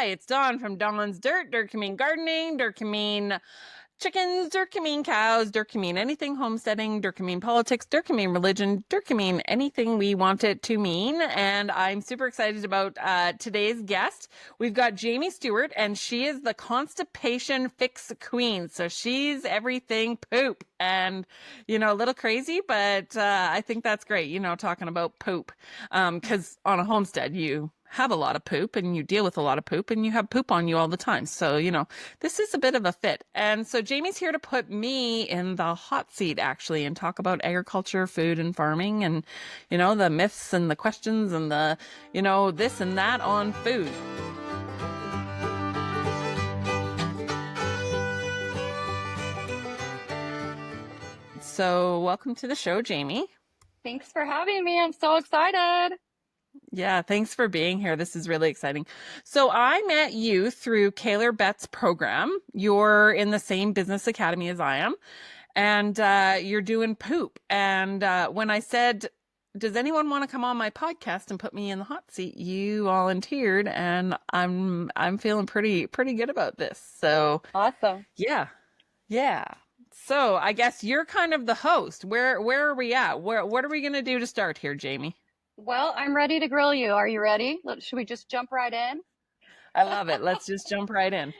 Hi, it's Dawn from Dawn's Dirt. Dirt can mean gardening, dirt can mean chickens, dirt can mean cows, dirt can mean anything homesteading, dirt can mean politics, dirt can mean religion, dirt can mean anything we want it to mean. And I'm super excited about today's guest. We've got Jamie Stewart, and she is the constipation fix queen. So she's everything poop. And, a little crazy, but I think that's great, talking about poop. Because on a homestead, you have a lot of poop and you deal with a lot of poop and you have poop on you all the time. So, this is a bit of a fit. And so Jamie's here to put me in the hot seat actually and talk about agriculture, food and farming and, the myths and the questions and the, this and that on food. So welcome to the show, Jamie. Thanks for having me. I'm so excited. Yeah, thanks for being here. This is really exciting. So I met you through Kaylor Bett's program. You're in the same business academy as I am, and you're doing poop. And when I said, does anyone want to come on my podcast and put me in the hot seat, you volunteered, and I'm feeling pretty good about this. So Awesome. yeah. So I guess you're kind of the host. Where are we at? What are we going to do to start here, Jamie? Well, I'm ready to grill you. Are you ready? Should we just jump right in? I love it. Let's just jump right in.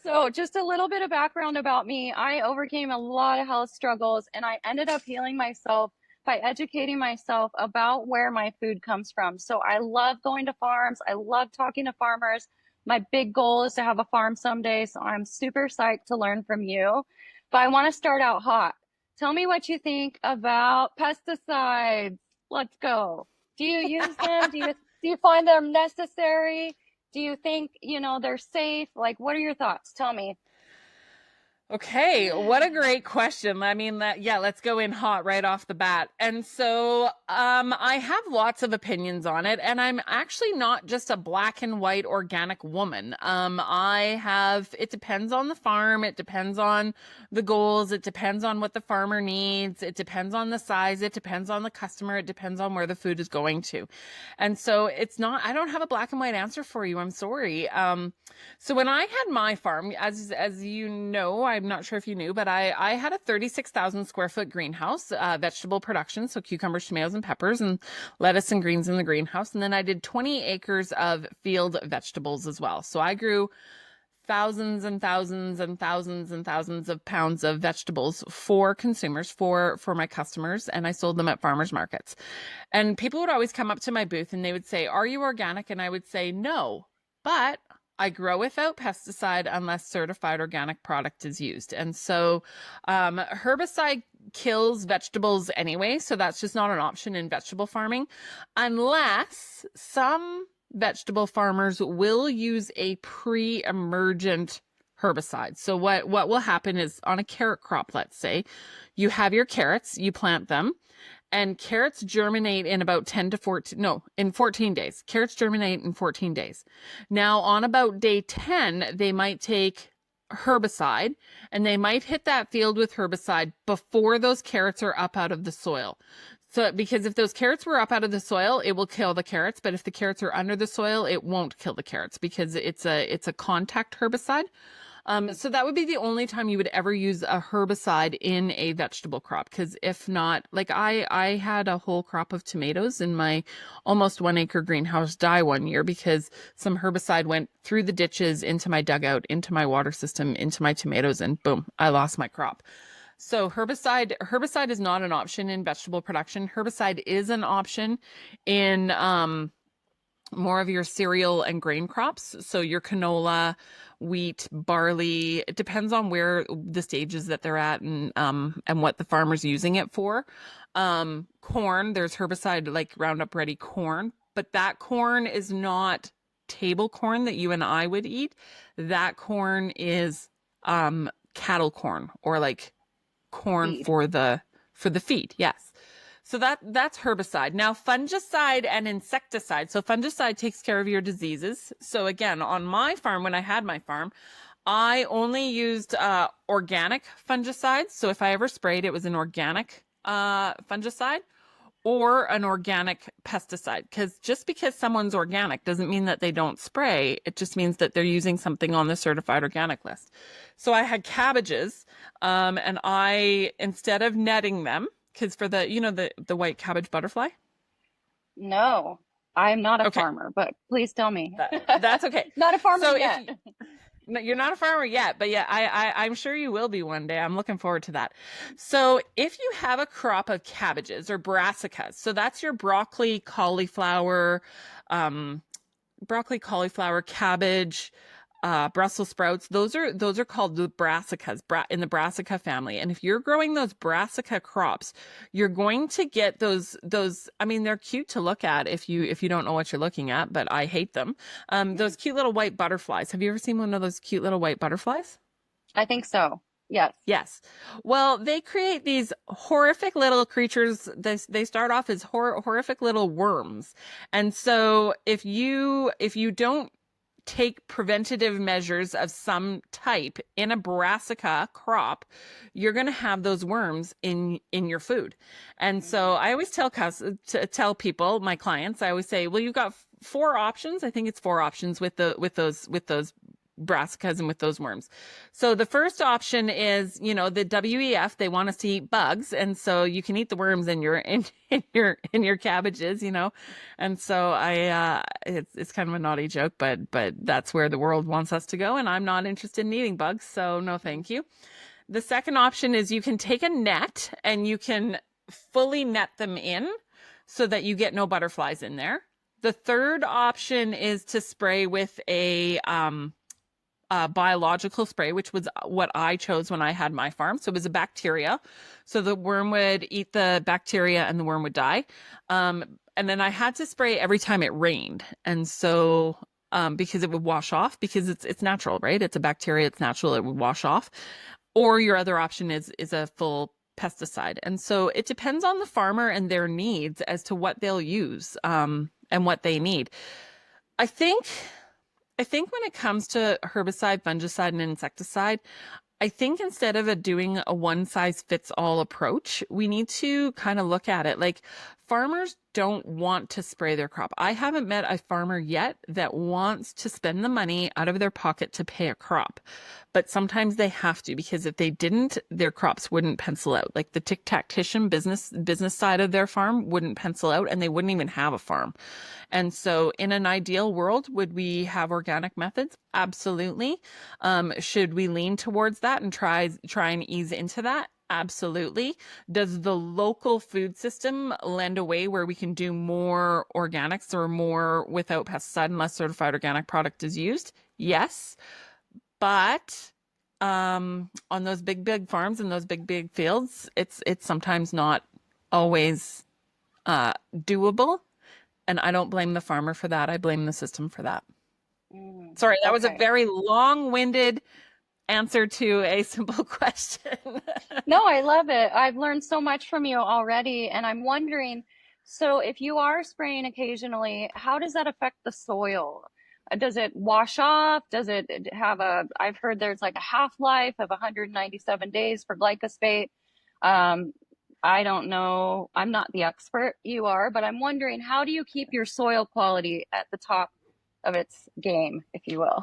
So, just a little bit of background about me. I overcame a lot of health struggles and I ended up healing myself by educating myself about where my food comes from. So, I love going to farms. I love talking to farmers. My big goal is to have a farm someday. So, I'm super psyched to learn from you. But I want to start out hot. Tell me what you think about pesticides. Let's go. Do you use them? Do you find them necessary? Do you think, they're safe? Like, what are your thoughts? Tell me. Okay, what a great question. I mean, let's go in hot right off the bat. And so, I have lots of opinions on it, and I'm actually not just a black and white organic woman. It depends on the farm, it depends on the goals, it depends on what the farmer needs, it depends on the size, it depends on the customer, it depends on where the food is going to. And so I don't have a black and white answer for you. I'm sorry. So when I had my farm, as you know, I'm not sure if you knew, but I had a 36,000 square foot greenhouse, vegetable production. So cucumbers, tomatoes, and peppers, and lettuce and greens in the greenhouse. And then I did 20 acres of field vegetables as well. So I grew thousands and thousands and thousands and thousands of pounds of vegetables for consumers, for my customers, and I sold them at farmers markets. And people would always come up to my booth and they would say, "Are you organic?" And I would say, "No, but I grow without pesticide unless certified organic product is used." And so herbicide kills vegetables anyway, so that's just not an option in vegetable farming, unless some vegetable farmers will use a pre-emergent herbicide. So what will happen is on a carrot crop, let's say, you have your carrots, you plant them, and carrots germinate in about 14 days. Carrots germinate in 14 days. Now, on about day 10, they might take herbicide and they might hit that field with herbicide before those carrots are up out of the soil. So, because if those carrots were up out of the soil, it will kill the carrots. But if the carrots are under the soil, it won't kill the carrots because it's a contact herbicide. So that would be the only time you would ever use a herbicide in a vegetable crop. Because if not, like I had a whole crop of tomatoes in my almost 1 acre greenhouse die one year because some herbicide went through the ditches, into my dugout, into my water system, into my tomatoes, and boom, I lost my crop. So herbicide is not an option in vegetable production. Herbicide is an option in more of your cereal and grain crops. So your canola, wheat, barley, it depends on where the stages that they're at and what the farmer's using it for. Corn, there's herbicide like Roundup Ready corn, but that corn is not table corn that you and I would eat. That corn is cattle corn, or like corn Feed. for the feed. Yes. So that's herbicide. Now, fungicide and insecticide. So fungicide takes care of your diseases. So again, on my farm, when I had my farm, I only used organic fungicides. So if I ever sprayed, it was an organic fungicide, or an organic pesticide. Because just because someone's organic doesn't mean that they don't spray. It just means that they're using something on the certified organic list. So I had cabbages, and I, instead of netting them, because for the, the white cabbage butterfly. No, I'm not a Okay, farmer, but please tell me. that's okay. Not a farmer So if yet. you, no, you're not a farmer yet, but yeah, I'm sure you will be one day. I'm looking forward to that. So if you have a crop of cabbages or brassicas, so that's your um, broccoli, cauliflower, cabbage, Brussels sprouts. Those are called the brassicas, in the brassica family. And if you're growing those brassica crops, you're going to get those. I mean, they're cute to look at if you don't know what you're looking at, but I hate them. Those cute little white butterflies. Have you ever seen one of those cute little white butterflies? I think so. Yes. Yes. Well, they create these horrific little creatures. They start off as horrific little worms. And so if you don't take preventative measures of some type in a brassica crop, you're going to have those worms in your food. And so I always tell people, my clients, I always say, well, you've got four options. I think it's four options with those brassicas and with those worms. So the first option is, the WEF, they want us to eat bugs. And so you can eat the worms in your cabbages, And so it's kind of a naughty joke, but that's where the world wants us to go. And I'm not interested in eating bugs. So no, thank you. The second option is you can take a net and you can fully net them in so that you get no butterflies in there. The third option is to spray with a biological spray, which was what I chose when I had my farm. So it was a bacteria. So the worm would eat the bacteria and the worm would die. And then I had to spray every time it rained. And so because it would wash off, because it's natural, right? It's a bacteria, it's natural, it would wash off. Or your other option is a full pesticide. And so it depends on the farmer and their needs as to what they'll use and what they need. I think when it comes to herbicide, fungicide, and insecticide, I think instead of doing a one size fits all approach, we need to kind of look at it. Like, farmers don't want to spray their crop. I haven't met a farmer yet that wants to spend the money out of their pocket to pay a crop. But sometimes they have to, because if they didn't, their crops wouldn't pencil out. Like the tic-tac-tician business side of their farm wouldn't pencil out, and they wouldn't even have a farm. And so in an ideal world, would we have organic methods? Absolutely. Should we lean towards that and try and ease into that? Absolutely. Does the local food system lend a way where we can do more organics or more without pesticide and less certified organic product is used? Yes. But on those big farms and those big fields, it's sometimes not always doable. And I don't blame the farmer for that. I blame the system for that. Sorry, that was a Okay. very long-winded answer to a simple question. No, I love it. I've learned so much from you already, and I'm wondering, so if you are spraying occasionally, how does that affect the soil? Does it wash off? Does it have I've heard there's like a half-life of 197 days for glyphosate. Um, I don't know. I'm not the expert. You are, but I'm wondering, how do you keep your soil quality at the top of its game, if you will?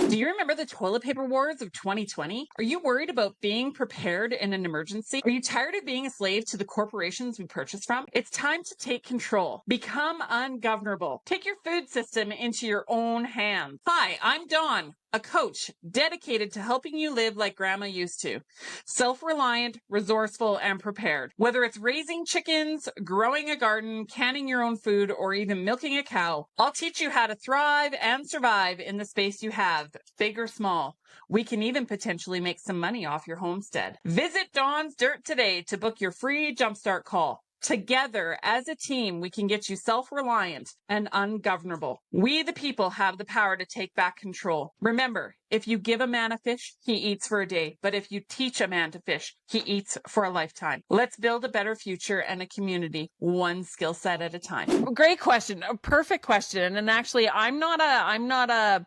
Do you remember the toilet paper wars of 2020? Are you worried about being prepared in an emergency? Are you tired of being a slave to the corporations we purchase from? It's time to take control. Become ungovernable. Take your food system into your own hands. Hi, I'm Dawn, a coach dedicated to helping you live like grandma used to. Self-reliant, resourceful, and prepared. Whether it's raising chickens, growing a garden, canning your own food, or even milking a cow, I'll teach you how to thrive and survive in the space you have, big or small. We can even potentially make some money off your homestead. Visit Dawn's Dirt today to book your free jumpstart call. Together, as a team, we can get you self-reliant and ungovernable. We, the people, have the power to take back control. Remember, if you give a man a fish, he eats for a day. But if you teach a man to fish, he eats for a lifetime. Let's build a better future and a community, one skill set at a time. Great question. A perfect question. And actually, I'm not a,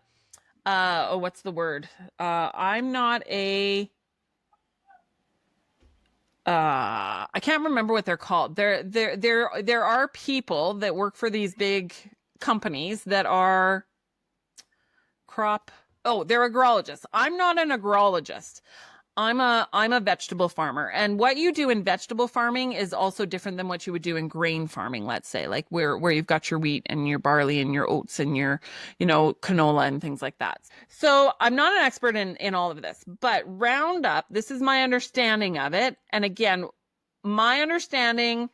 what's the word? I'm not a I can't remember what they're called. There are people that work for these big companies that are crop. Oh, they're agrologists. I'm not an agrologist. I'm a vegetable farmer. And what you do in vegetable farming is also different than what you would do in grain farming, let's say, like where you've got your wheat and your barley and your oats and your, canola and things like that. So I'm not an expert in all of this, but Roundup, this is my understanding of it. And again, my understanding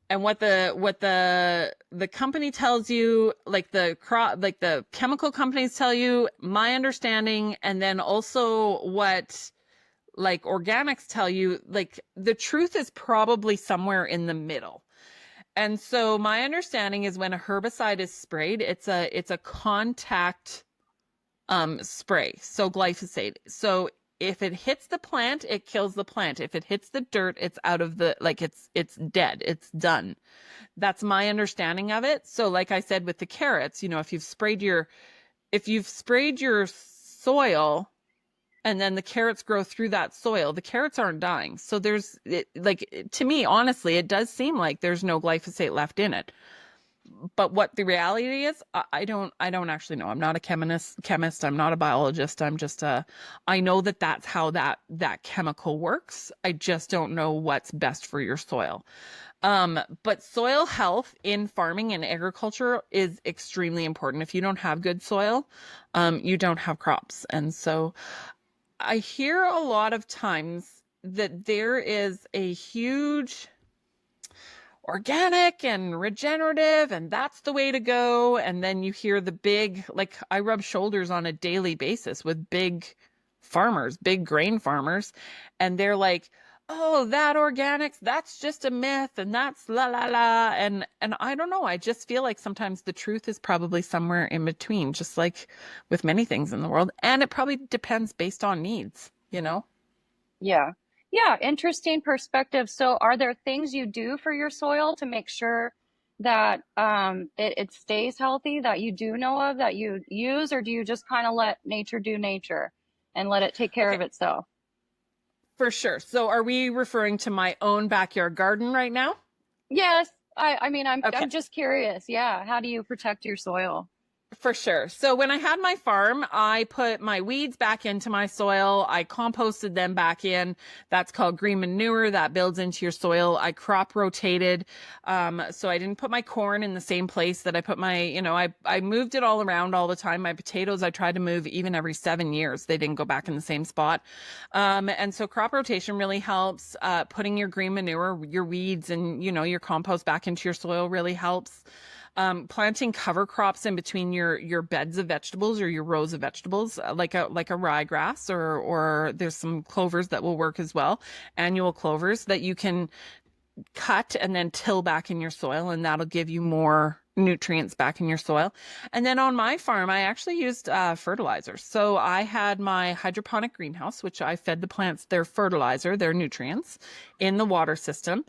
and what the company tells you, like the chemical companies tell you, my understanding, and then also what like organics tell you, like the truth is probably somewhere in the middle. And so my understanding is when a herbicide is sprayed, it's a contact spray. So glyphosate. So if it hits the plant, it kills the plant. If it hits the dirt, it's out of the, like it's dead. It's done. That's my understanding of it. So like I said with the carrots, if you've sprayed your soil and then the carrots grow through that soil, the carrots aren't dying. So to me, honestly, it does seem like there's no glyphosate left in it. But what the reality is, I don't actually know. I'm not a chemist. I'm not a biologist. I know that that's how that chemical works. I just don't know what's best for your soil. But soil health in farming and agriculture is extremely important. If you don't have good soil, you don't have crops. And so I hear a lot of times that there is a huge organic and regenerative, and that's the way to go. And then you hear the big, like I rub shoulders on a daily basis with big farmers, big grain farmers, and they're like, oh, that organics, that's just a myth, and that's la la la. And I don't know. I just feel like sometimes the truth is probably somewhere in between, just like with many things in the world. And it probably depends based on needs, you know? Yeah. Yeah, interesting perspective. So, are there things you do for your soil to make sure that it stays healthy that you do know of that you use, or do you just kind of let nature do nature and let it take care Okay, of itself? for sure. So are we referring to my own backyard garden right now? Yes, I mean, Okay. I'm just curious. Yeah, how do you protect your soil? For sure. So when I had my farm, I put my weeds back into my soil. I composted them back in. That's called green manure. That builds into your soil. I crop rotated. So I didn't put my corn in the same place that I put I moved it all around all the time. My potatoes, I tried to move even every 7 years. They didn't go back in the same spot. And so crop rotation really helps. Putting your green manure, your weeds and, your compost back into your soil really helps. Planting cover crops in between your beds of vegetables or your rows of vegetables, like a ryegrass, or there's some clovers that will work as well, annual clovers that you can cut and then till back in your soil, and that'll give you more nutrients back in your soil. And then on my farm, I actually used fertilizer. So I had my hydroponic greenhouse, which I fed the plants their fertilizer, their nutrients in the water system.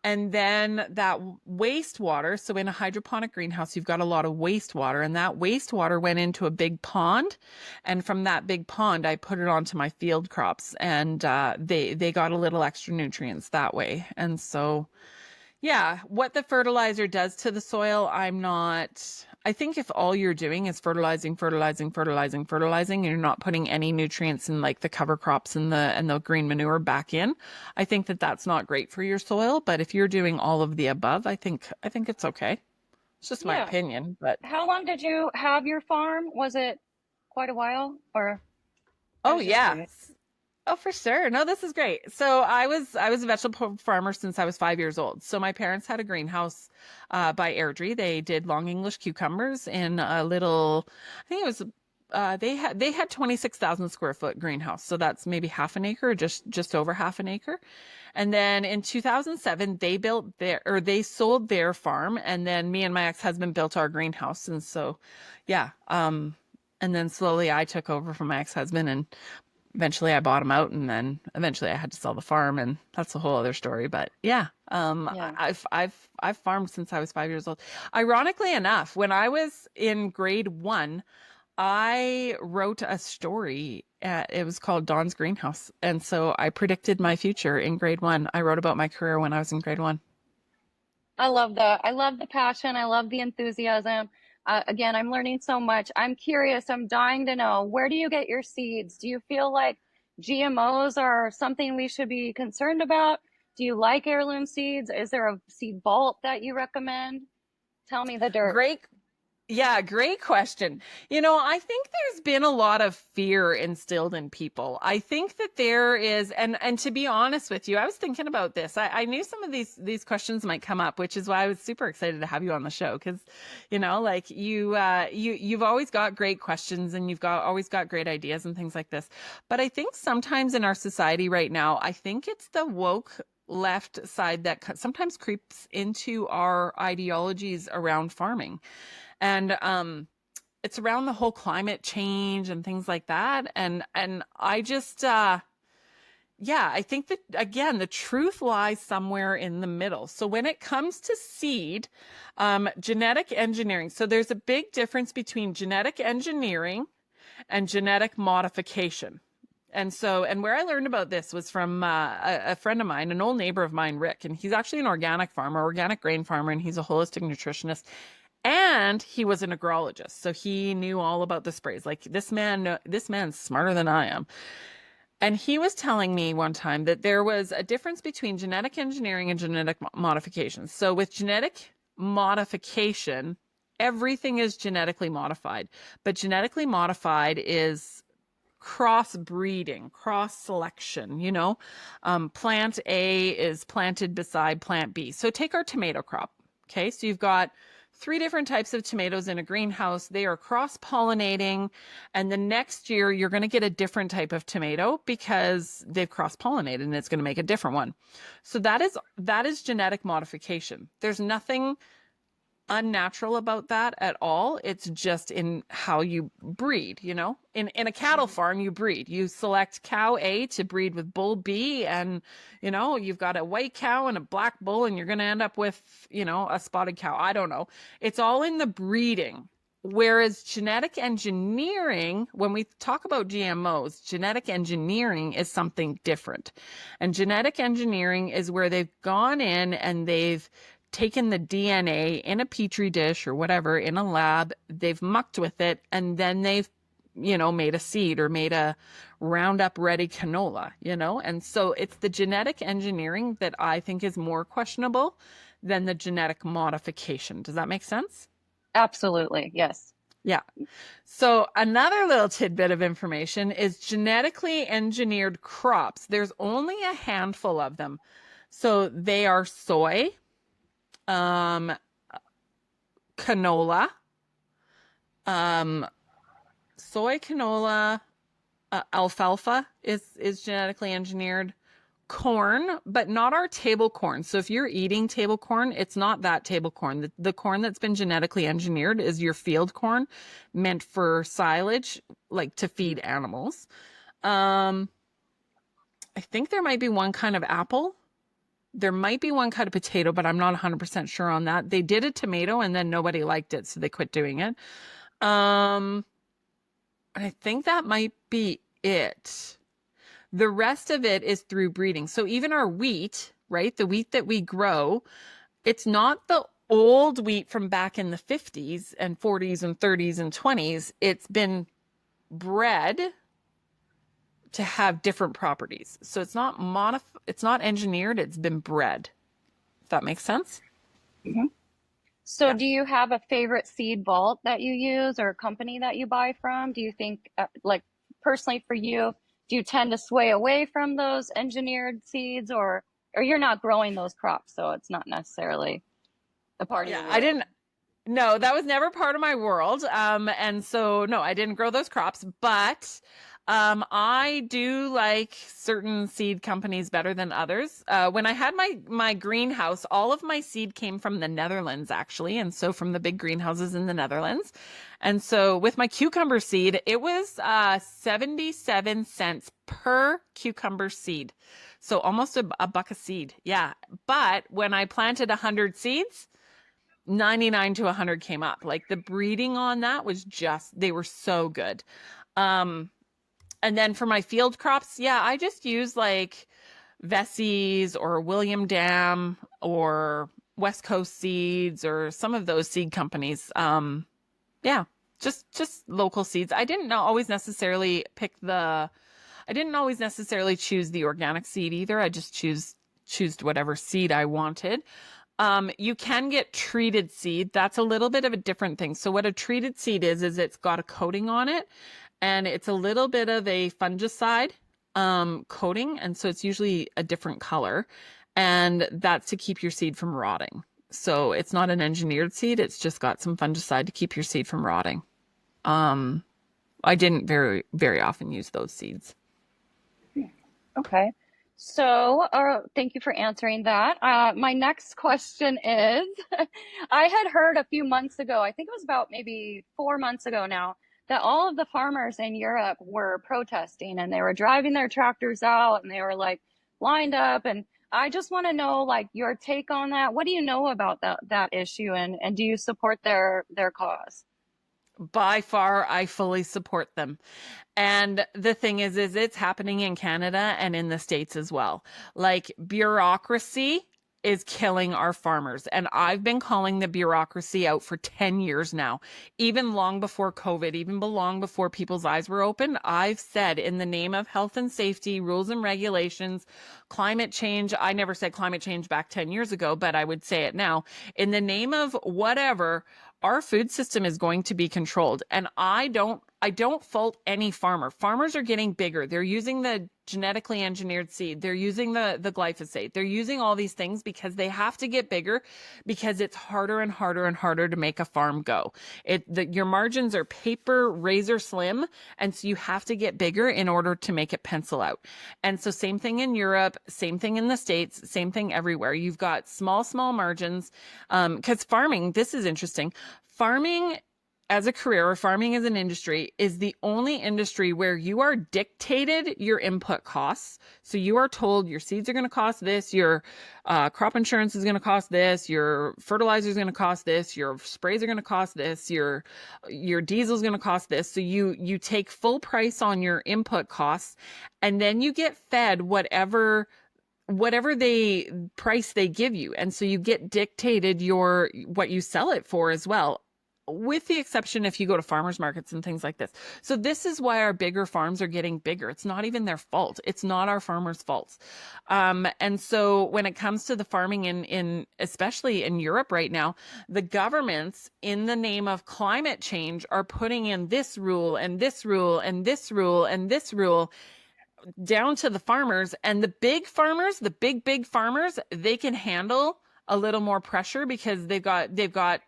And then that wastewater, so in a hydroponic greenhouse, you've got a lot of wastewater, and that wastewater went into a big pond. And from that big pond, I put it onto my field crops, and they got a little extra nutrients that way. And so yeah, what the fertilizer does to the soil, I think if all you're doing is fertilizing, fertilizing, fertilizing, fertilizing, and you're not putting any nutrients in like the cover crops and the green manure back in, I think that that's not great for your soil. But if you're doing all of the above, I think it's okay. It's just my Yeah. opinion, but How long did you have your farm? Was it quite a while, or I oh was just yeah. curious. Oh, for sure. No, this is great. So I was a vegetable farmer since I was 5 years old. So my parents had a greenhouse by Airdrie. They did long English cucumbers in a little, I think it was they had 26,000 square foot greenhouse. So that's maybe half an acre, or just over half an acre. And then in 2007 they sold their farm, and then me and my ex-husband built our greenhouse. And so yeah, and then slowly I took over from my ex-husband, and eventually I bought him out, and then eventually I had to sell the farm, and that's a whole other story. But yeah, Yeah. I've farmed since I was 5 years old. Ironically enough, when I was in grade 1, I wrote a story it was called Dawn's Greenhouse. And so I predicted my future in grade one. I wrote about my career when I was in grade one. I love that. I love the passion. I love the enthusiasm. Again, I'm learning so much. I'm curious. I'm dying to know, where do you get your seeds? Do you feel like GMOs are something we should be concerned about? Do you like heirloom seeds? Is there a seed vault that you recommend? Tell me the dirt. Great. Yeah, great question. You know, I think there's been a lot of fear instilled in people. I think that there is, and to be honest with you, I was thinking about this. I knew some of these questions might come up, which is why I was super excited to have you on the show because, you know, like you've always got great questions and always got great ideas and things like this. But I think sometimes in our society right now, I think it's the woke left side that sometimes creeps into our ideologies around farming. And it's around the whole climate change and things like that. And I just yeah, I think that again, the truth lies somewhere in the middle. So when it comes to seed, genetic engineering, so there's a big difference between genetic engineering and genetic modification. And so, and where I learned about this was from a friend of mine, an old neighbor of mine, Rick, and he's actually an organic farmer, organic grain farmer, and he's a holistic nutritionist. And he was an agrologist, so he knew all about the sprays. Like this man's smarter than I am. And he was telling me one time that there was a difference between genetic engineering and genetic modification. So with genetic modification, everything is genetically modified, but genetically modified is crossbreeding, cross selection, you know. Plant A is planted beside plant B. So take our tomato crop. Okay, so you've got 3 different types of tomatoes in a greenhouse. They are cross-pollinating, and the next year you're going to get a different type of tomato because they've cross-pollinated and it's going to make a different one. So that is genetic modification. There's nothing unnatural about that at all. It's just in how you breed, you know. In a cattle farm, you breed. You select cow A to breed with bull B, and you know, you've got a white cow and a black bull, and you're going to end up with, you know, a spotted cow. I don't know. It's all in the breeding. Whereas genetic engineering, when we talk about GMOs, genetic engineering is something different. And genetic engineering is where they've gone in and they've taken the DNA in a petri dish or whatever in a lab, they've mucked with it, and then they've, you know, made a seed or made a Roundup ready canola, you know? And so it's the genetic engineering that I think is more questionable than the genetic modification. Does that make sense? Absolutely. Yes. Yeah. So another little tidbit of information is genetically engineered crops. There's only a handful of them. So they are soy, canola, soy, canola, alfalfa is genetically engineered, corn, but not our table corn. So if you're eating table corn, it's not that table corn. The corn that's been genetically engineered is your field corn, meant for silage, like to feed animals. I think there might be one kind of apple. There might be one kind of potato, but I'm not 100% sure on that. They did a tomato and then nobody liked it, so they quit doing it. I think that might be it. The rest of it is through breeding. So even our wheat, right? The wheat that we grow, it's not the old wheat from back in the 50s and 40s and 30s and 20s. It's been bred to have different properties. So it's not engineered, it's been bred. If that makes sense? Mm-hmm. So Yeah. do you have a favorite seed vault that you use or a company that you buy from? Do you think, like personally for you, do you tend to sway away from those engineered seeds, or you're not growing those crops, so it's not necessarily a part of your Yeah, world? no, that was never part of my world. And so no, I didn't grow those crops, but I do like certain seed companies better than others. When I had my greenhouse, all of my seed came from the Netherlands, actually, and so from the big greenhouses in the Netherlands. And so with my cucumber seed, it was 77 cents per cucumber seed. So almost a buck a seed. Yeah. But when I planted 100 seeds, 99 to 100 came up. Like the breeding on that was just, they were so good. And then for my field crops, yeah, I just use like Vessies or William Dam or West Coast Seeds or some of those seed companies. Yeah, just local seeds. I didn't always necessarily choose the organic seed either. I just choose whatever seed I wanted. You can get treated seed. That's a little bit of a different thing. So what a treated seed is it's got a coating on it, and it's a little bit of a fungicide coating, and so it's usually a different color, and that's to keep your seed from rotting. So it's not an engineered seed, it's just got some fungicide to keep your seed from rotting. I didn't very often use those seeds. Okay. So, thank you for answering that. My next question is, I had heard a few months ago, I think it was about maybe 4 months ago now, that all of the farmers in Europe were protesting and they were driving their tractors out and they were like lined up. And I just want to know like your take on that. What do you know about that issue, and do you support their cause? By far, I fully support them. And the thing is it's happening in Canada and in the States as well. Like bureaucracy is killing our farmers. And I've been calling the bureaucracy out for 10 years now, even long before COVID, even long before people's eyes were open. I've said in the name of health and safety, rules and regulations, climate change. I never said climate change back 10 years ago, but I would say it now. In the name of whatever, our food system is going to be controlled. And I don't fault any farmer. Farmers are getting bigger. They're using the genetically engineered seed. They're using the glyphosate. They're using all these things because they have to get bigger, because it's harder and harder and harder to make a farm go. Your margins are paper razor slim. And so you have to get bigger in order to make it pencil out. And so same thing in Europe, same thing in the States, same thing everywhere. You've got small margins. Because farming, this is interesting. Farming as a career, or farming as an industry, is the only industry where you are dictated your input costs. So you are told your seeds are going to cost this, your crop insurance is going to cost this, your fertilizer is going to cost this, your sprays are going to cost this, your diesel is going to cost this. So you take full price on your input costs, and then you get fed whatever they price they give you. And so you get dictated what you sell it for as well, with the exception if you go to farmers markets and things like this. So this is why our bigger farms are getting bigger. It's not even their fault. It's not our farmers' faults. And so when it comes to the farming in especially in Europe right now, the governments, in the name of climate change, are putting in this rule and this rule and this rule and this rule down to the farmers. And the big farmers, the big farmers, they can handle a little more pressure because they've got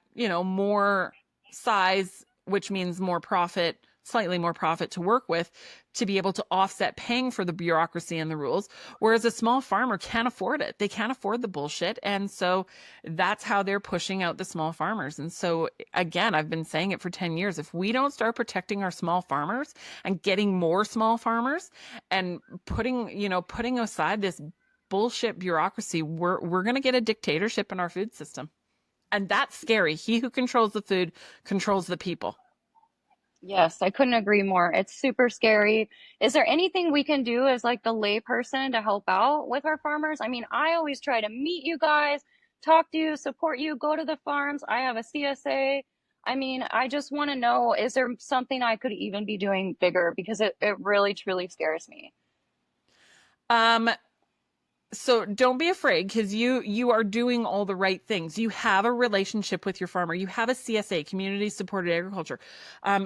more size, which means more profit, slightly more profit to work with, to be able to offset paying for the bureaucracy and the rules. Whereas a small farmer can't afford it. They can't afford the bullshit. And so that's how they're pushing out the small farmers. And so again, I've been saying it for 10 years. If we don't start protecting our small farmers and getting more small farmers and putting aside this bullshit bureaucracy, we're going to get a dictatorship in our food system. And that's scary. He who controls the food controls the people. Yes, I couldn't agree more. It's super scary. Is there anything we can do as like the layperson to help out with our farmers? I mean, I always try to meet you guys, talk to you, support you, go to the farms. I have a CSA. I mean, I just want to know, is there something I could even be doing bigger? Because it really, truly scares me. Um, So don't be afraid, because you are doing all the right things. You have a relationship with your farmer. You have a CSA, community supported agriculture.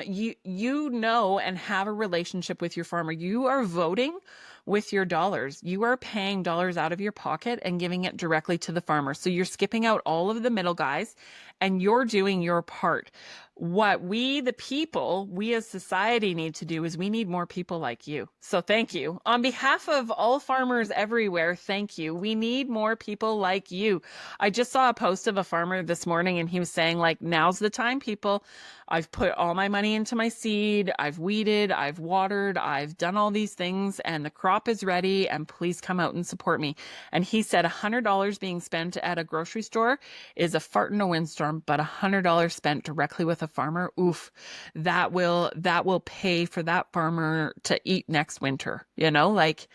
You know and have a relationship with your farmer. You are voting with your dollars. You are paying dollars out of your pocket and giving it directly to the farmer. So you're skipping out all of the middle guys and you're doing your part. What we, the people, we as society need to do is we need more people like you. So thank you. On behalf of all farmers everywhere, thank you. We need more people like you. I just saw a post of a farmer this morning and he was saying, like, now's the time, people. I've put all my money into my seed. I've weeded, I've watered, I've done all these things, and the crop is ready, and please come out and support me. And he said $100 being spent at a grocery store is a fart in a windstorm storm, but $100 spent directly with a farmer, oof, that will pay for that farmer to eat next winter. Like,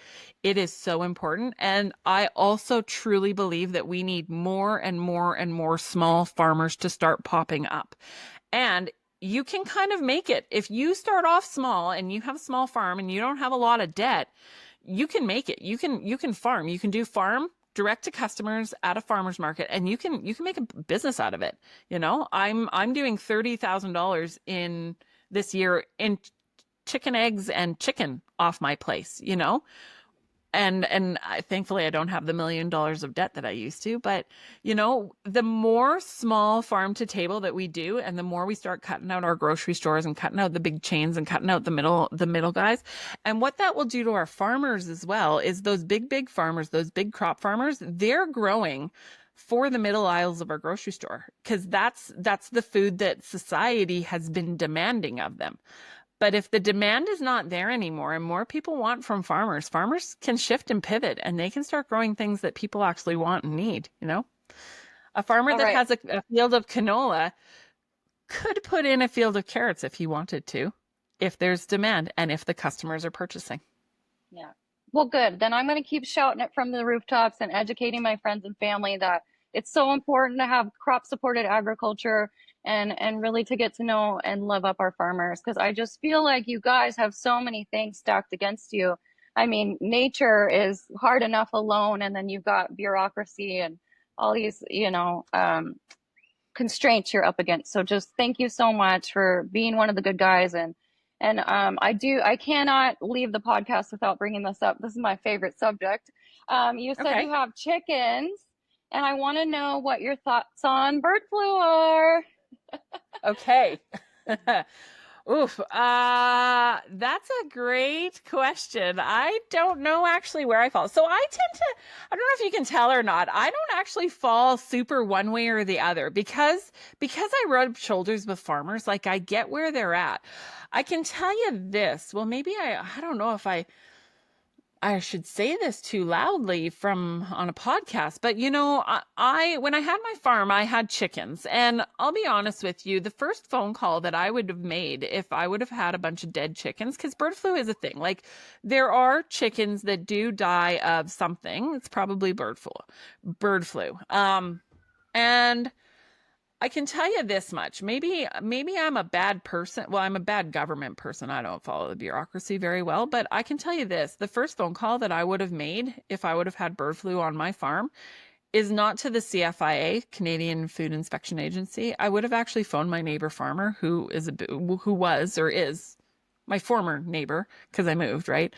it is so important. And I also truly believe that we need more and more and more small farmers to start popping up. And you can kind of make it. If you start off small and you have a small farm and you don't have a lot of debt, you can make it. You can farm. You can do farm direct to customers at a farmer's market, and you can make a business out of it. I'm doing $30,000 in this year in chicken eggs and chicken off my place, and thankfully I don't have the $1 million of debt that I used to. But the more small farm to table that we do, and the more we start cutting out our grocery stores and cutting out the big chains and cutting out the middle guys, and what that will do to our farmers as well is those big farmers, those big crop farmers, they're growing for the middle aisles of our grocery store, because that's the food that society has been demanding of them. But if the demand is not there anymore and more people want from farmers, farmers can shift and pivot, and they can start growing things that people actually want and need. A farmer that has a field of canola could put in a field of carrots if he wanted to, if there's demand and if the customers are purchasing. Yeah. Well, good. Then I'm going to keep shouting it from the rooftops and educating my friends and family that it's so important to have crop supported agriculture and really to get to know and love up our farmers, because I just feel like you guys have so many things stacked against you. I mean, nature is hard enough alone, and then you've got bureaucracy and all these, constraints you're up against. So just thank you so much for being one of the good guys. And I cannot leave the podcast without bringing this up. This is my favorite subject. You said you have chickens, and I want to know what your thoughts on bird flu are. Okay. Oof. That's a great question. I don't know actually where I fall. So I don't know if you can tell or not, I don't actually fall super one way or the other, because I rub shoulders with farmers. Like, I get where they're at. I can tell you this. Well, maybe I don't know if I should say this too loudly on a podcast, but I when I had my farm, I had chickens, and I'll be honest with you, the first phone call that I would have made if I would have had a bunch of dead chickens, because bird flu is a thing. Like, there are chickens that do die of something. It's probably bird flu. And I can tell you this much. Maybe I'm a bad person. Well, I'm a bad government person. I don't follow the bureaucracy very well, but I can tell you this. The first phone call that I would have made if I would have had bird flu on my farm is not to the CFIA, Canadian Food Inspection Agency. I would have actually phoned my neighbor farmer, who was or is my former neighbor, because I moved, right?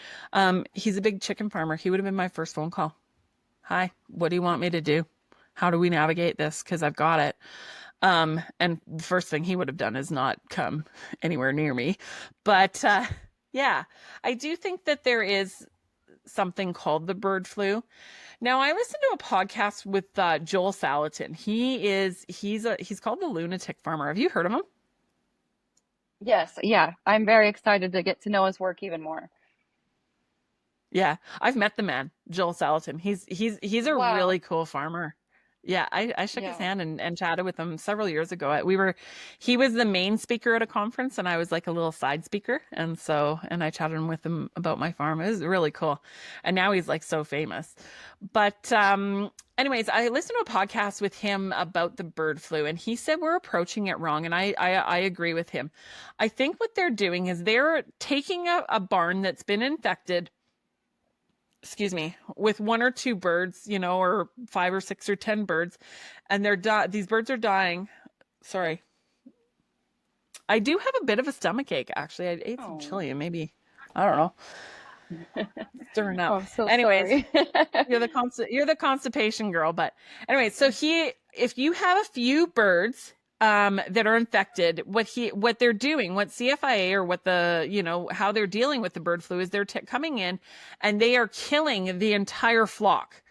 He's a big chicken farmer. He would have been my first phone call. Hi, what do you want me to do? How do we navigate this? Because I've got it. And the first thing he would have done is not come anywhere near me. But yeah, I do think that there is something called the bird flu. Now, I listened to a podcast with Joel Salatin. He's called the Lunatic Farmer. Have you heard of him? Yes, yeah. I'm very excited to get to know his work even more. Yeah, I've met the man, Joel Salatin. He's a really cool farmer. Yeah, I shook his hand and chatted with him several years ago. He was the main speaker at a conference, and I was like a little side speaker. And I chatted with him about my farm. It was really cool. And now he's like so famous. But anyways, I listened to a podcast with him about the bird flu, and he said we're approaching it wrong. And I agree with him. I think what they're doing is they're taking a barn that's been infected, with 1 or 2 birds, or 5 or 6 or 10 birds, and these birds are dying. Sorry. I do have a bit of a stomach ache, actually. I ate some chili, and maybe, I don't know, stirring up. Oh, I'm so anyways, sorry. you're the constipation girl. But anyways, so if you have a few birds that are infected, what they're doing, what CFIA or what how they're dealing with the bird flu is they're coming in and they are killing the entire flock.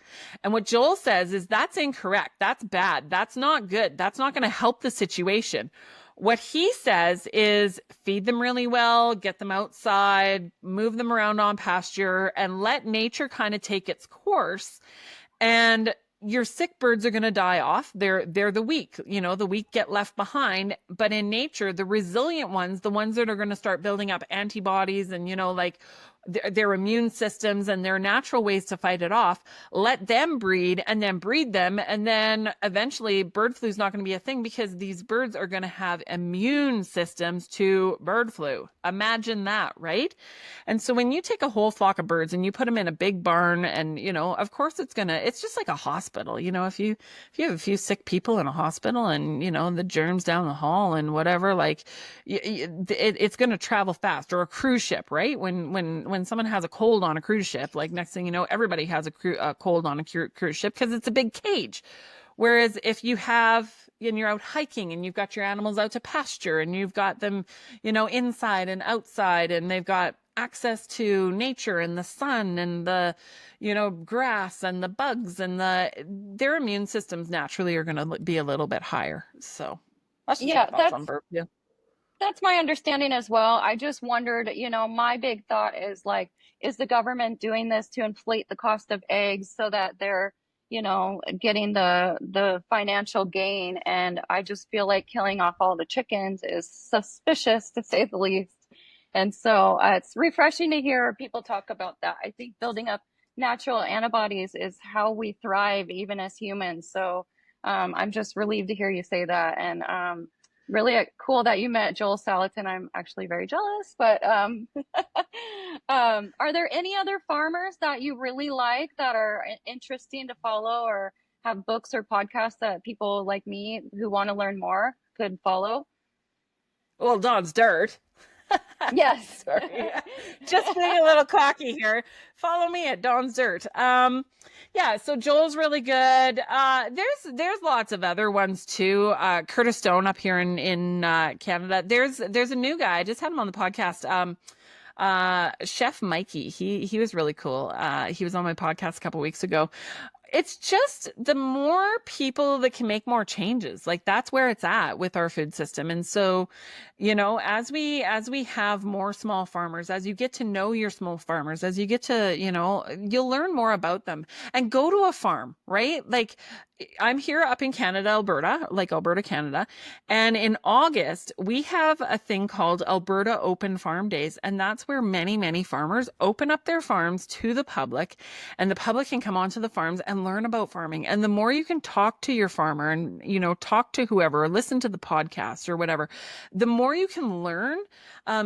And what Joel says is that's incorrect. That's bad. That's not good. That's not going to help the situation. What he says is feed them really well, get them outside, move them around on pasture, and let nature kind of take its course. And your sick birds are going to die off. They're the weak, the weak get left behind. But in nature, the resilient ones, the ones that are going to start building up antibodies and, like their immune systems and their natural ways to fight it off, let them breed and then breed them. And then eventually bird flu is not going to be a thing because these birds are going to have immune systems to bird flu. Imagine that, right? And so when you take a whole flock of birds and you put them in a big barn and, of course it's just like a hospital. If you have a few sick people in a hospital and, the germs down the hall and whatever, like it's going to travel fast. Or a cruise ship, right? When someone has a cold on a cruise ship, like next thing you know, everybody has a cold on a cruise ship because it's a big cage. Whereas if you have, and you're out hiking and you've got your animals out to pasture and you've got them, inside and outside and they've got access to nature and the sun and the, grass and the bugs and their immune systems naturally are going to be a little bit higher. So that's just my Yeah, thoughts on bird flu. that's my understanding as well. I just wondered, my big thought is like, is the government doing this to inflate the cost of eggs so that they're, getting the financial gain? And I just feel like killing off all the chickens is suspicious to say the least. And so it's refreshing to hear people talk about that. I think building up natural antibodies is how we thrive even as humans. So I'm just relieved to hear you say that. And really cool that you met Joel Salatin. I'm actually very jealous, but are there any other farmers that you really like that are interesting to follow or have books or podcasts that people like me who want to learn more could follow? Well, Don's dirt. Yes. Sorry. Just being a little cocky here. Follow me at Dawn's Dirt. Yeah, so Joel's really good. There's lots of other ones too. Curtis Stone up here in Canada. There's a new guy. I just had him on the podcast. Chef Mikey. He was really cool. He was on my podcast a couple weeks ago. It's just the more people that can make more changes, like that's where it's at with our food system. And so, as we have more small farmers, as you get to know your small farmers, as you get to, you'll learn more about them and go to a farm, right? Like I'm here up in Canada, Alberta, Canada. And in August, we have a thing called Alberta Open Farm Days. And that's where many, many farmers open up their farms to the public, and the public can come onto the farms and learn about farming. And the more you can talk to your farmer and, talk to whoever, or listen to the podcast or whatever, the more you can learn,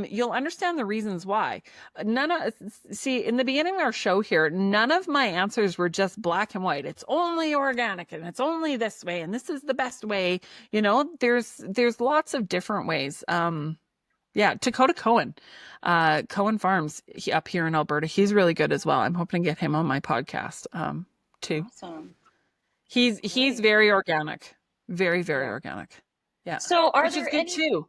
you'll understand the reasons why. In the beginning of our show here, none of my answers were just black and white. It's only organic and it's only this way and this is the best way. There's lots of different ways. Yeah, Dakota Cohen, Cohen Farms up here in Alberta. He's really good as well. I'm hoping to get him on my podcast too. Awesome. He's very organic, very, very organic. Yeah. So which is good too.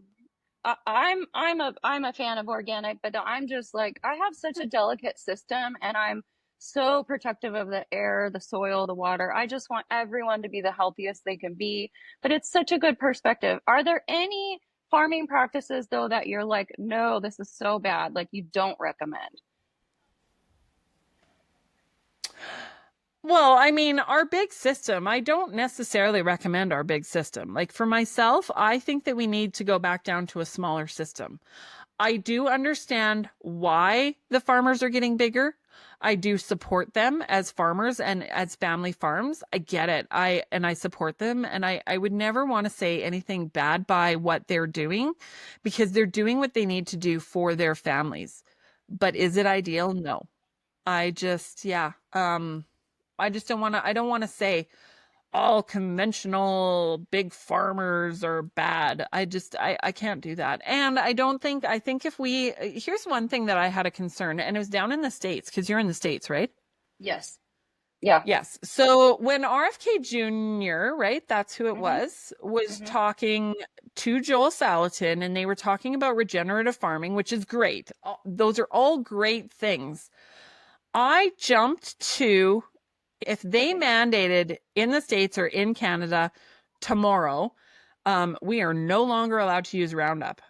I'm a fan of organic, but I'm just like, I have such a delicate system and I'm so protective of the air, the soil, the water. I just want everyone to be the healthiest they can be. But it's such a good perspective. Are there any farming practices though that you're like, no, this is so bad, like you don't recommend? Well, I mean, our big system, I don't necessarily recommend our big system. Like for myself, I think that we need to go back down to a smaller system. I do understand why the farmers are getting bigger. I do support them as farmers and as family farms. I get it. I support them. And I would never want to say anything bad by what they're doing because they're doing what they need to do for their families. But is it ideal? No. I just, yeah. I don't want to say all conventional big farmers are bad. I can't do that. And I think here's one thing that I had a concern, and it was down in the States, because you're in the States, right? Yes. Yeah. Yes. So when RFK Jr., right, that's who it was Mm-hmm. talking to Joel Salatin, and they were talking about regenerative farming, which is great. Those are all great things. I jumped to, if they mandated in the States or in Canada tomorrow, we are no longer allowed to use Roundup.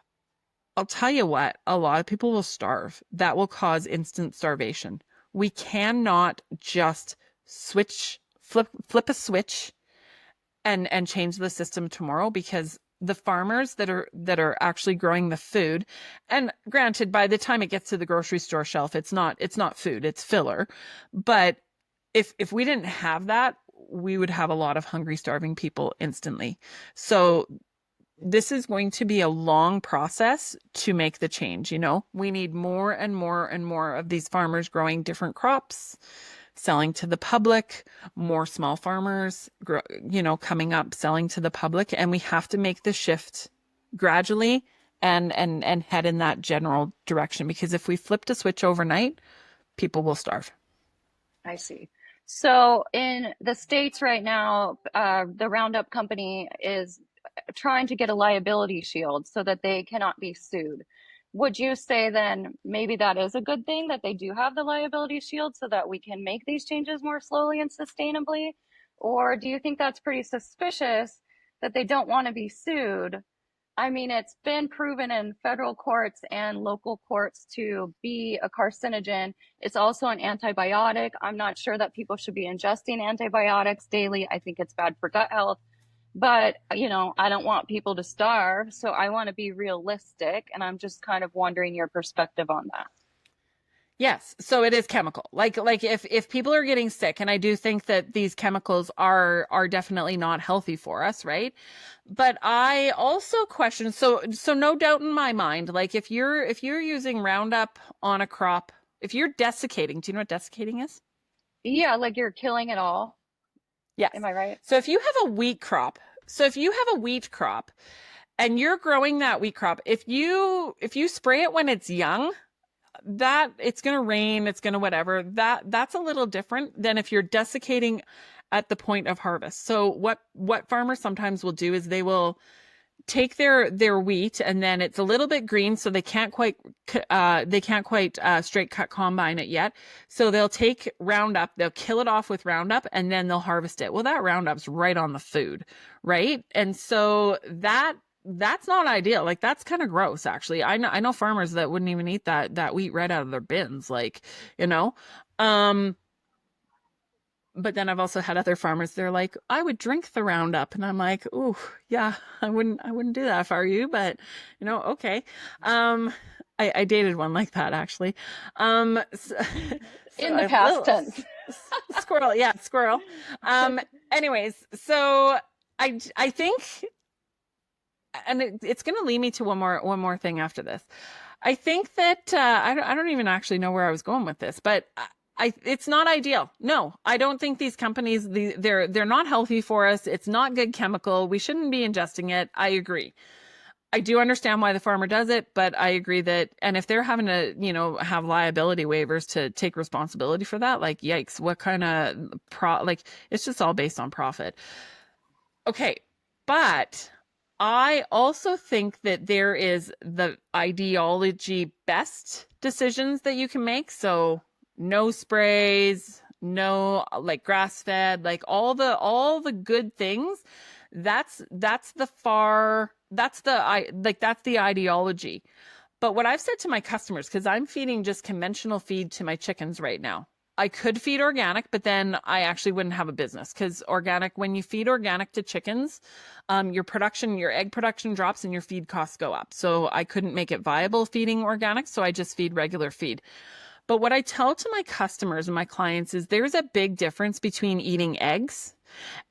I'll tell you what, a lot of people will starve. That will cause instant starvation. We cannot just switch flip a switch and change the system tomorrow, because the farmers that are actually growing the food, and granted, by the time it gets to the grocery store shelf, it's not food, it's filler. But if we didn't have that, we would have a lot of hungry, starving people instantly. So this is going to be a long process to make the change. We need more and more and more of these farmers growing different crops, selling to the public, more small farmers, coming up, selling to the public. And we have to make the shift gradually and head in that general direction, because if we flip the switch overnight, people will starve. I see. So in the States right now, the Roundup company is trying to get a liability shield so that they cannot be sued. Would you say then maybe that is a good thing that they do have the liability shield so that we can make these changes more slowly and sustainably? Or do you think that's pretty suspicious that they don't want to be sued? I mean, it's been proven in federal courts and local courts to be a carcinogen. It's also an antibiotic. I'm not sure that people should be ingesting antibiotics daily. I think it's bad for gut health. But, I don't want people to starve. So I want to be realistic. And I'm just kind of wondering your perspective on that. Yes, so it is chemical. Like if people are getting sick, and I do think that these chemicals are definitely not healthy for us, right? But I also question, so no doubt in my mind, like if you're using Roundup on a crop, if you're desiccating, do you know what desiccating is? Yeah, like you're killing it all. Yes. Am I right? So if you have a wheat crop, and you're growing that wheat crop, if you spray it when it's young, that it's going to rain, it's going to whatever, that's a little different than if you're desiccating at the point of harvest. So what farmers sometimes will do is they will take their wheat, and then it's a little bit green, so they can't quite straight cut combine it yet. So they'll take Roundup, they'll kill it off with Roundup, and then they'll harvest it. Well, that Roundup's right on the food, right? And so that's not ideal. Like, that's kind of gross, actually. I know farmers that wouldn't even eat that wheat right out of their bins, like, you know. Um, but then I've also had other farmers, they're like, I would drink the Roundup. And I'm like, ooh, yeah, I wouldn't do that if I were you, but okay. Um, I dated one like that, actually. So, so In the I past little tense. squirrel, yeah, squirrel. Um, anyways, so I think, and it's going to lead me to one more thing after this. I think that I don't even actually know where I was going with this, but it's not ideal. No, I don't think these companies, they're not healthy for us. It's not good chemical. We shouldn't be ingesting it. I agree. I do understand why the farmer does it, but I agree that, and if they're having to, have liability waivers to take responsibility for that, like, yikes, what kind of like, it's just all based on profit. Okay, but I also think that there is the ideology best decisions that you can make. So no sprays, no, like, grass fed, like all the good things. That's the ideology. But what I've said to my customers, because I'm feeding just conventional feed to my chickens right now. I could feed organic, but then I actually wouldn't have a business, because when you feed organic to chickens, your egg production drops and your feed costs go up. So I couldn't make it viable feeding organic. So I just feed regular feed. But what I tell to my customers and my clients is there's a big difference between eating eggs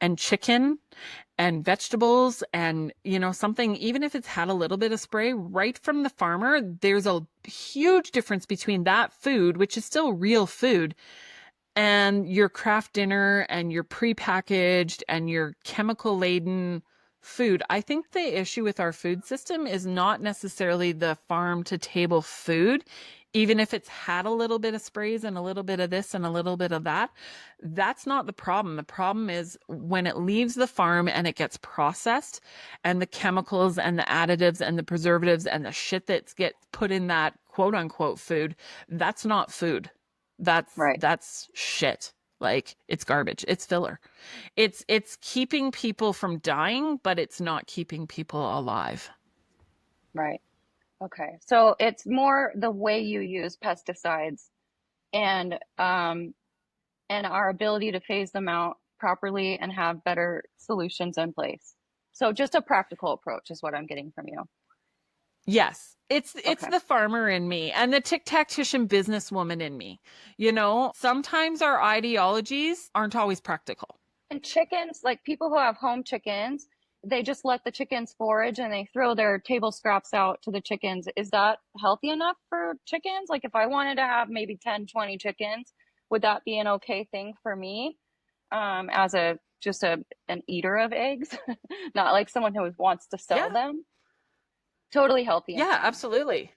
and chicken and vegetables and, something, even if it's had a little bit of spray right from the farmer. There's a huge difference between that food, which is still real food, and your craft dinner and your prepackaged and your chemical laden food. I think the issue with our food system is not necessarily the farm to table food, even if it's had a little bit of sprays and a little bit of this and a little bit of that. That's not the problem. The problem is when it leaves the farm and it gets processed, and the chemicals and the additives and the preservatives and the shit that gets put in that quote unquote food. That's not food. That's Right, that's shit. Like, it's garbage. It's filler. It's keeping people from dying, but it's not keeping people alive. right. Okay. So it's more the way you use pesticides and um and our ability to phase them out properly and have better solutions in place. So just a practical approach is what I'm getting from you. Yes. It's Okay. the farmer in me and the tic-tactician businesswoman in me. You know, sometimes our ideologies aren't always practical. And chickens, like people who have home chickens, they just let the chickens forage and they throw their table scraps out to the chickens. Is that healthy enough for chickens? Like if I wanted to have maybe 10, 20 chickens, would that be an okay thing for me? As a just an eater of eggs, not like someone who wants to sell Yeah. them. Totally healthy and Yeah, fine. absolutely.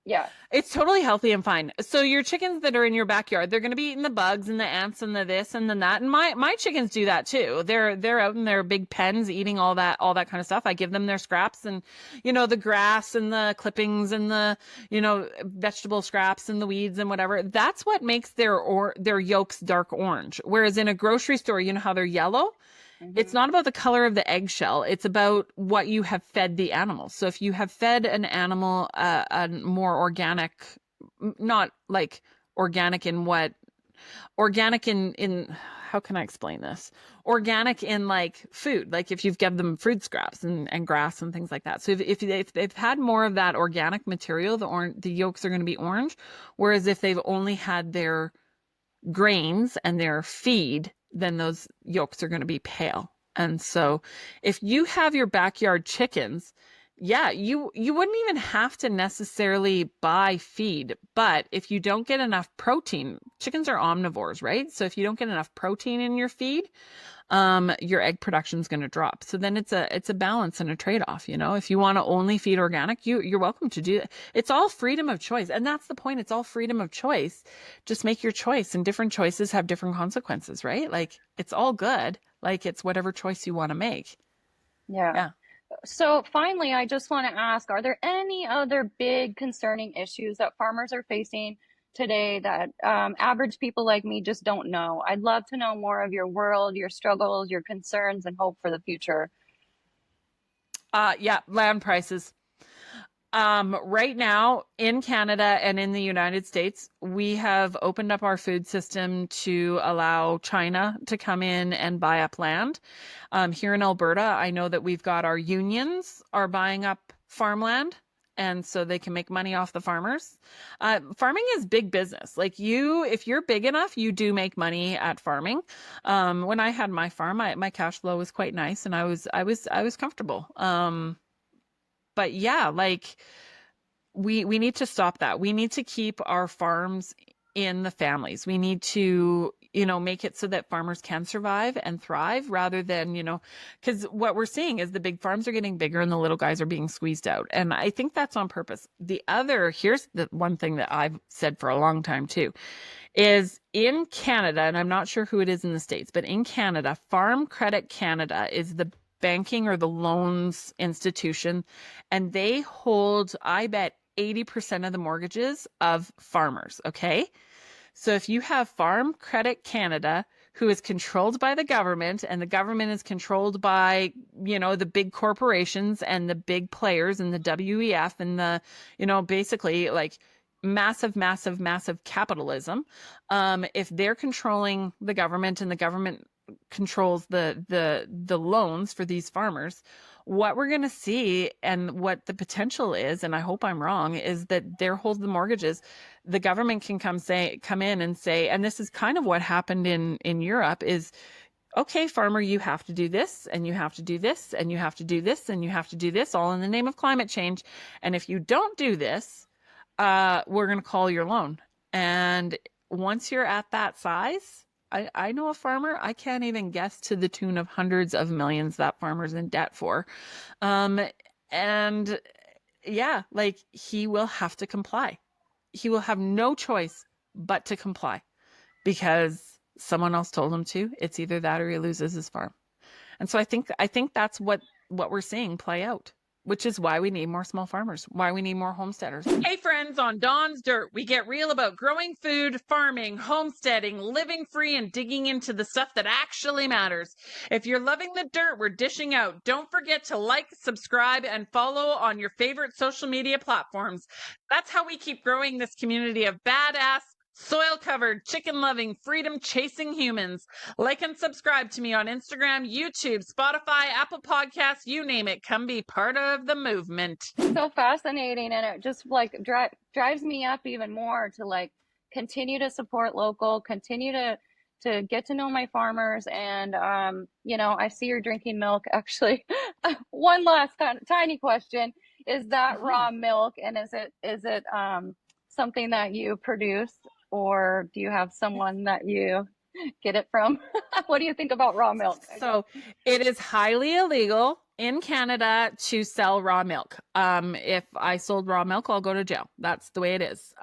Yeah. It's totally healthy and fine. So your chickens that are in your backyard, they're going to be eating the bugs and the ants and the this and the that. And my chickens do that too. They're out in their big pens eating all that kind of stuff. I give them their scraps and the grass and the clippings and the vegetable scraps and the weeds and whatever. That's what makes their yolks dark orange. Whereas in a grocery store, you know how they're yellow? It's Hmm. not about the color of the eggshell. It's about what you have fed the animal. So if you have fed an animal a more organic, not like organic in what, organic in how can I explain this? Organic in like food, like if you've given them food scraps and grass and things like that. So if they've had more of that organic material, the yolks are going to be orange. Whereas if they've only had their grains and their feed, then those yolks are going to be pale. And so if you have your backyard chickens, yeah, you wouldn't even have to necessarily buy feed, but if you don't get enough protein, chickens are omnivores, right? So if you don't get enough protein in your feed, your egg production is going to drop. So then it's a balance and a trade-off. If you want to only feed organic, you're welcome to do it. It's all freedom of choice. And that's the point. It's all freedom of choice. Just make your choice, and different choices have different consequences, right? Like it's all good. Like it's whatever choice you want to make. Yeah. Yeah. So finally, I just want to ask, are there any other big concerning issues that farmers are facing today that average people like me just don't know? I'd love to know more of your world, your struggles, your concerns, and hope for the future. Yeah, land prices. Right now in Canada and in the United States, we have opened up our food system to allow China to come in and buy up land. Here in Alberta, I know that we've got our unions are buying up farmland. And so they can make money off the farmers. Farming is big business. Like if you're big enough, you do make money at farming. When I had my farm, my cash flow was quite nice, and I was comfortable. But yeah, like we need to stop that. We need to keep our farms in the families. We need to, make it so that farmers can survive and thrive rather than, because what we're seeing is the big farms are getting bigger and the little guys are being squeezed out. And I think that's on purpose. Here's the one thing that I've said for a long time too, is in Canada, and I'm not sure who it is in the States, but in Canada, Farm Credit Canada is the banking or the loans institution, and they hold, I bet, 80% of the mortgages of farmers. Okay. So if you have Farm Credit Canada, who is controlled by the government, and the government is controlled by, the big corporations and the big players and the WEF and the, basically like massive, massive, massive capitalism. If they're controlling the government and the government controls the loans for these farmers, what we're going to see and what the potential is, and I hope I'm wrong, is that they're holding the mortgages. The government can come in and say, and this is kind of what happened in Europe is, okay, farmer, you have to do this and you have to do this and you have to do this and you have to do this all in the name of climate change. And if you don't do this, we're going to call your loan. And once you're at that size, I know a farmer, I can't even guess to the tune of hundreds of millions that farmer's in debt for. And yeah, like he will have to comply. He will have no choice but to comply because someone else told him to. It's either that or he loses his farm. And so I think that's what we're seeing play out, which is why we need more small farmers, why we need more homesteaders. Hey friends, on Dawn's Dirt, we get real about growing food, farming, homesteading, living free, and digging into the stuff that actually matters. If you're loving the dirt we're dishing out, don't forget to like, subscribe, and follow on your favorite social media platforms. That's how we keep growing this community of badass soil covered, chicken loving, freedom chasing humans. Like and subscribe to me on Instagram, YouTube, Spotify, Apple Podcasts, you name it. Come be part of the movement. So fascinating, and it just like drives me up even more to like continue to support local, continue to get to know my farmers, and you know, I see you're drinking milk. Actually, one last tiny question: is that raw milk, and is it something that you produce, or do you have someone that you get it from? What do you think about raw milk? So it is highly illegal in Canada to sell raw milk. If I sold raw milk, I'll go to jail. That's the way it is.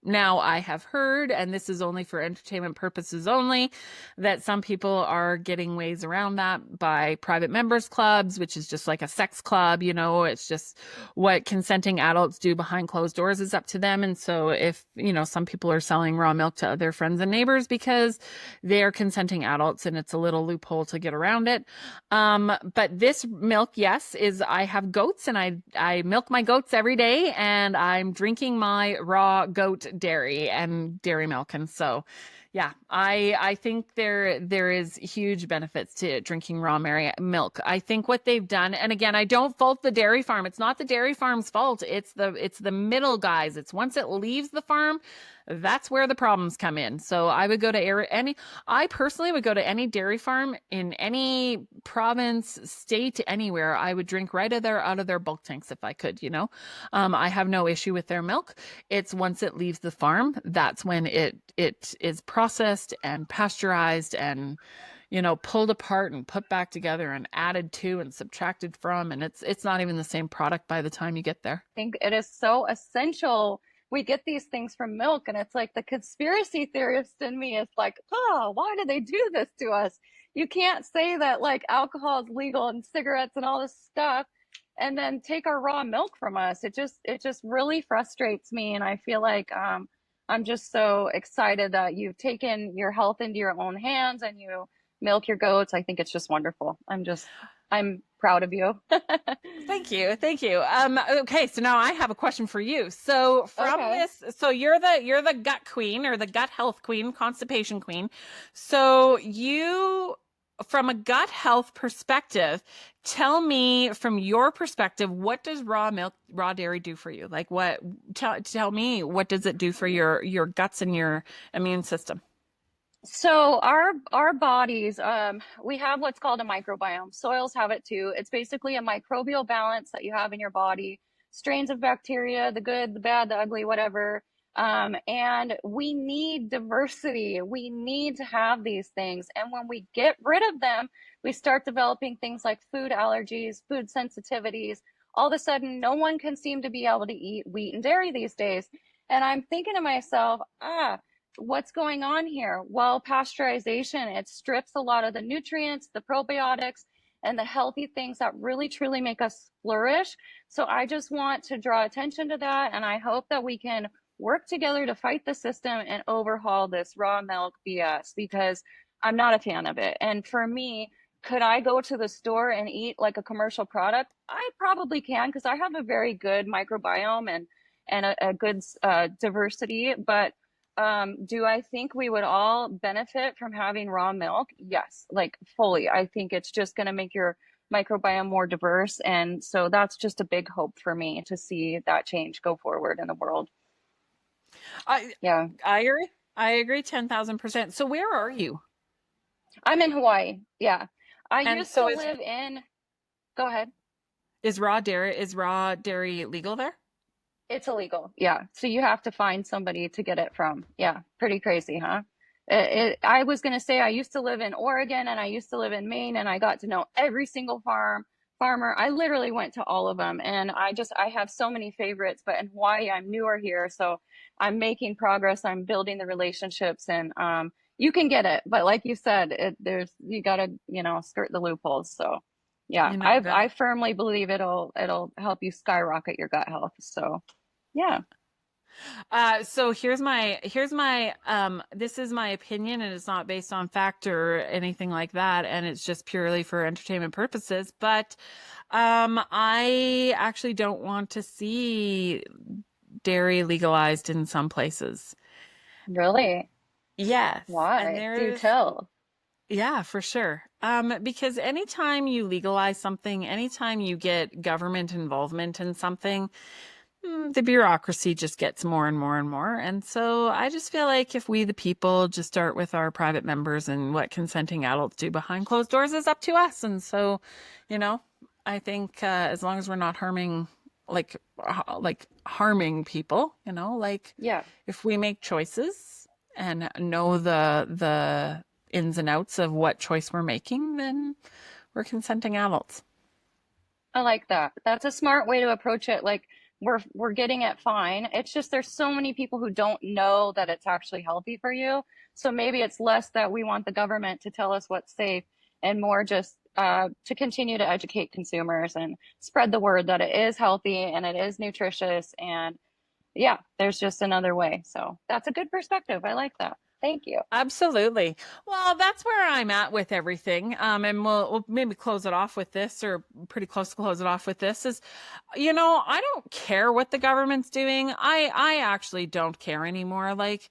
Now I have heard, and this is only for entertainment purposes only, that some people are getting ways around that by private members clubs, which is just like a sex club. You know, it's just what consenting adults do behind closed doors is up to them. And so if, you know, some people are selling raw milk to other friends and neighbors because they're consenting adults, and it's a little loophole to get around it. But this milk, yes, is, I have goats, and I milk my goats every day, and I'm drinking my raw goat dairy and dairy milk. And so, yeah, I think there is huge benefits to drinking raw milk. I think what they've done, and again, I don't fault the dairy farm. It's not the dairy farm's fault. It's the middle guys. It's once it leaves the farm, that's where the problems come in. So I would go to I personally would go to any dairy farm in any province, state, anywhere. I would drink right out of their bulk tanks if I could, you know. I have no issue with their milk. It's once it leaves the farm, that's when it is processed and pasteurized and, you know, pulled apart and put back together and added to and subtracted from, and it's not even the same product by the time you get there. I think it is so essential. We get these things from milk, and it's like the conspiracy theorist in me is like, oh, why do they do this to us? You can't say that like alcohol is legal and cigarettes and all this stuff and then take our raw milk from us. It just really frustrates me, and I feel like I'm just so excited that you've taken your health into your own hands and you milk your goats. I think it's just wonderful. I'm proud of you. Thank you. Thank you. Okay, so now I have a question for you. So from Okay. this, so you're the gut queen, or the gut health queen, constipation queen. So you, from a gut health perspective, tell me from your perspective, what does raw milk, raw dairy do for you? Like tell me, what does it do for your guts and your immune system? So our bodies, we have what's called a microbiome. Soils have it too. It's basically a microbial balance that you have in your body, strains of bacteria, the good, the bad, the ugly, whatever. And we need diversity. We need to have these things. And when we get rid of them, we start developing things like food allergies, food sensitivities. All of a sudden, no one can seem to be able to eat wheat and dairy these days. And I'm thinking to myself, what's going on here? Well, pasteurization, it strips a lot of the nutrients, the probiotics, and the healthy things that really truly make us flourish. So I just want to draw attention to that. And I hope that we can work together to fight the system and overhaul this raw milk BS, because I'm not a fan of it. And for me, could I go to the store and eat like a commercial product? I probably can, because I have a very good microbiome and a good diversity. But do I think we would all benefit from having raw milk? Yes, like fully. I think it's just going to make your microbiome more diverse. And so that's just a big hope for me to see that change go forward in the world. Yeah. I agree. I agree 10,000%. So where are you? I'm in Hawaii. Yeah. I And used to so live in, go ahead. is raw dairy legal there? It's illegal. Yeah. So you have to find somebody to get it from. Yeah. Pretty crazy, huh? I was going to say I used to live in Oregon and I used to live in Maine, and I got to know every single farmer. I literally went to all of them, and I have so many favorites, but in Hawaii, I'm newer here. So I'm making progress. I'm building the relationships, and you can get it. But like you said, you got to, skirt the loopholes. So yeah, You know I that. firmly believe it'll help you skyrocket your gut health. So yeah. So this is my opinion, and it's not based on fact or anything like that, and it's just purely for entertainment purposes. But I actually don't want to see dairy legalized in some places. Really? Yes. And Why? Do there's, tell. yeah, for sure. Because anytime you legalize something, anytime you get government involvement in something, the bureaucracy just gets more and more and more. And so I just feel like if we, the people, just start with our private members, and what consenting adults do behind closed doors is up to us. And so, you know, I think as long as we're not harming, like harming people, like Yeah. if we make choices and know the ins and outs of what choice we're making, then we're consenting adults. I like that. That's a smart way to approach it. Like we're getting it fine. It's just there's so many people who don't know that it's actually healthy for you. So maybe it's less that we want the government to tell us what's safe and more just to continue to educate consumers and spread the word that it is healthy and it is nutritious. And yeah, there's just another way. So that's a good perspective. I like that. Thank you. Absolutely. Well, that's where I'm at with everything. And we'll maybe close it off with this, or pretty close to close it off with this is, I don't care what the government's doing. I actually don't care anymore. Like,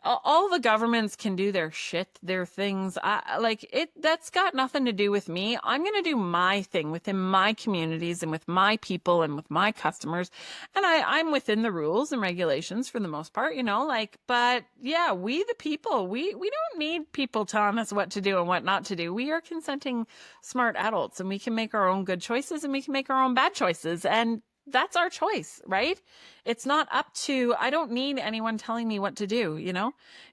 all the governments can do their shit, their things. That's got nothing to do with me. I'm going to do my thing within my communities and with my people and with my customers. And I'm within the rules and regulations for the most part, but yeah, we, the people, we don't need people telling us what to do and what not to do. We are consenting smart adults, and we can make our own good choices and we can make our own bad choices. And that's our choice, right? It's not up to, I don't need anyone telling me what to do,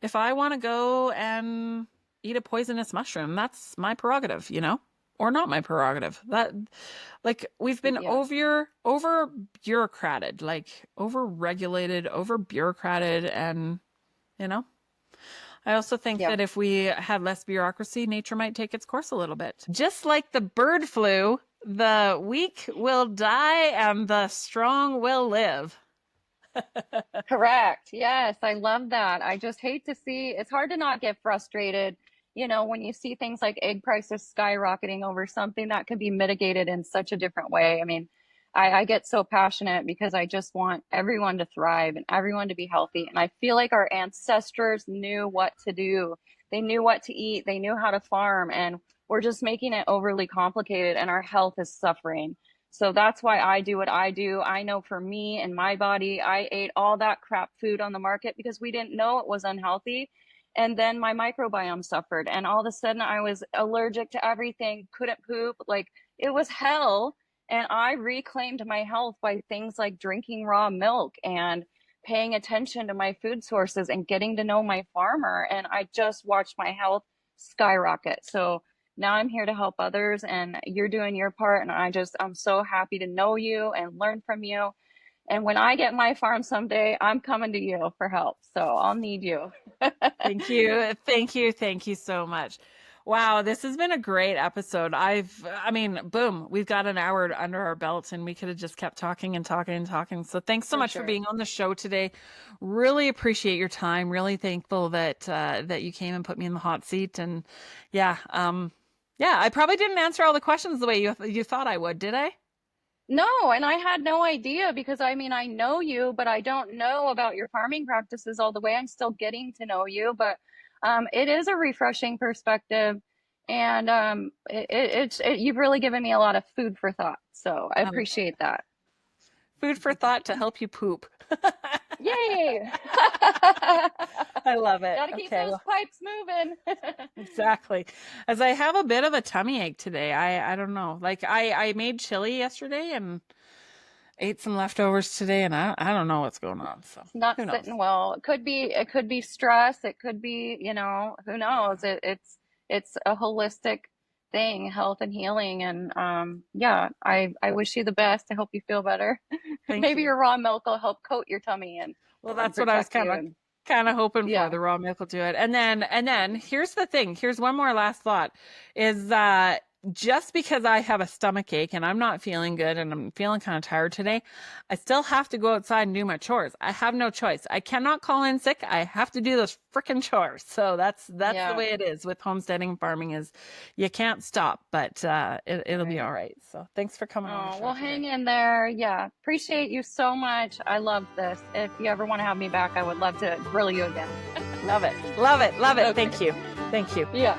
If I want to go and eat a poisonous mushroom, that's my prerogative, Or not my prerogative. That, like, we've been Yeah. over bureaucrated, like over regulated, over bureaucrated, and I also think Yeah. that if we had less bureaucracy, nature might take its course a little bit. Just like the bird flu, the weak will die and the strong will live. Correct. Yes, I love that. I just hate to see it's hard to not get frustrated, when you see things like egg prices skyrocketing over something that could be mitigated in such a different way. I mean, I get so passionate because I just want everyone to thrive and everyone to be healthy. And I feel like our ancestors knew what to do. They knew what to eat, they knew how to farm, and we're just making it overly complicated and our health is suffering. So that's why I do what I do. I know for me and my body, I ate all that crap food on the market because we didn't know it was unhealthy. And then my microbiome suffered. And all of a sudden, I was allergic to everything, couldn't poop. Like it was hell. And I reclaimed my health by things like drinking raw milk and paying attention to my food sources and getting to know my farmer. And I just watched my health skyrocket. So now I'm here to help others, and you're doing your part. And I'm so happy to know you and learn from you. And when I get my farm someday, I'm coming to you for help. So I'll need you. Thank you. Thank you. Thank you so much. Wow, this has been a great episode. I mean, boom, we've got an hour under our belt, and we could have just kept talking and talking and talking. So thanks so For much for sure. being on the show today. Really appreciate your time. Really thankful that you came and put me in the hot seat. And yeah, yeah, I probably didn't answer all the questions the way you thought I would, did I? No, and I had no idea because I mean, I know you, but I don't know about your farming practices all the way. I'm still getting to know you, but it is a refreshing perspective. And you've really given me a lot of food for thought. So I Um, appreciate that. food for thought to help you poop. Yay! I love it. Gotta keep Okay, those well, pipes moving. exactly. As I have a bit of a tummy ache today. I don't know. Like I made chili yesterday and ate some leftovers today, and I don't know what's going on. So It's not who knows? sitting well. It could be stress. It could be, who knows? It's a holistic thing, health and healing. And yeah, I wish you the best. I hope you feel better. Thank Maybe you. your raw milk will help coat your tummy Well, and that's what I was protect you. And kind of hoping for. yeah, The raw milk will do it. And then here's the thing. Here's one more last thought is just because I have a stomach ache and I'm not feeling good and I'm feeling kind of tired today, I still have to go outside and do my chores. I have no choice. I cannot call in sick. I have to do those freaking chores. So that's the Yeah. way it is with homesteading and farming, is you can't stop, but it'll be Right. all right. So thanks for coming on the Oh, show well, today. hang in there. Yeah. Appreciate you so much. I love this. If you ever want to have me back, I would love to grill you again. Love it. Love it. Love it. Okay. Thank you. Thank you. Yeah.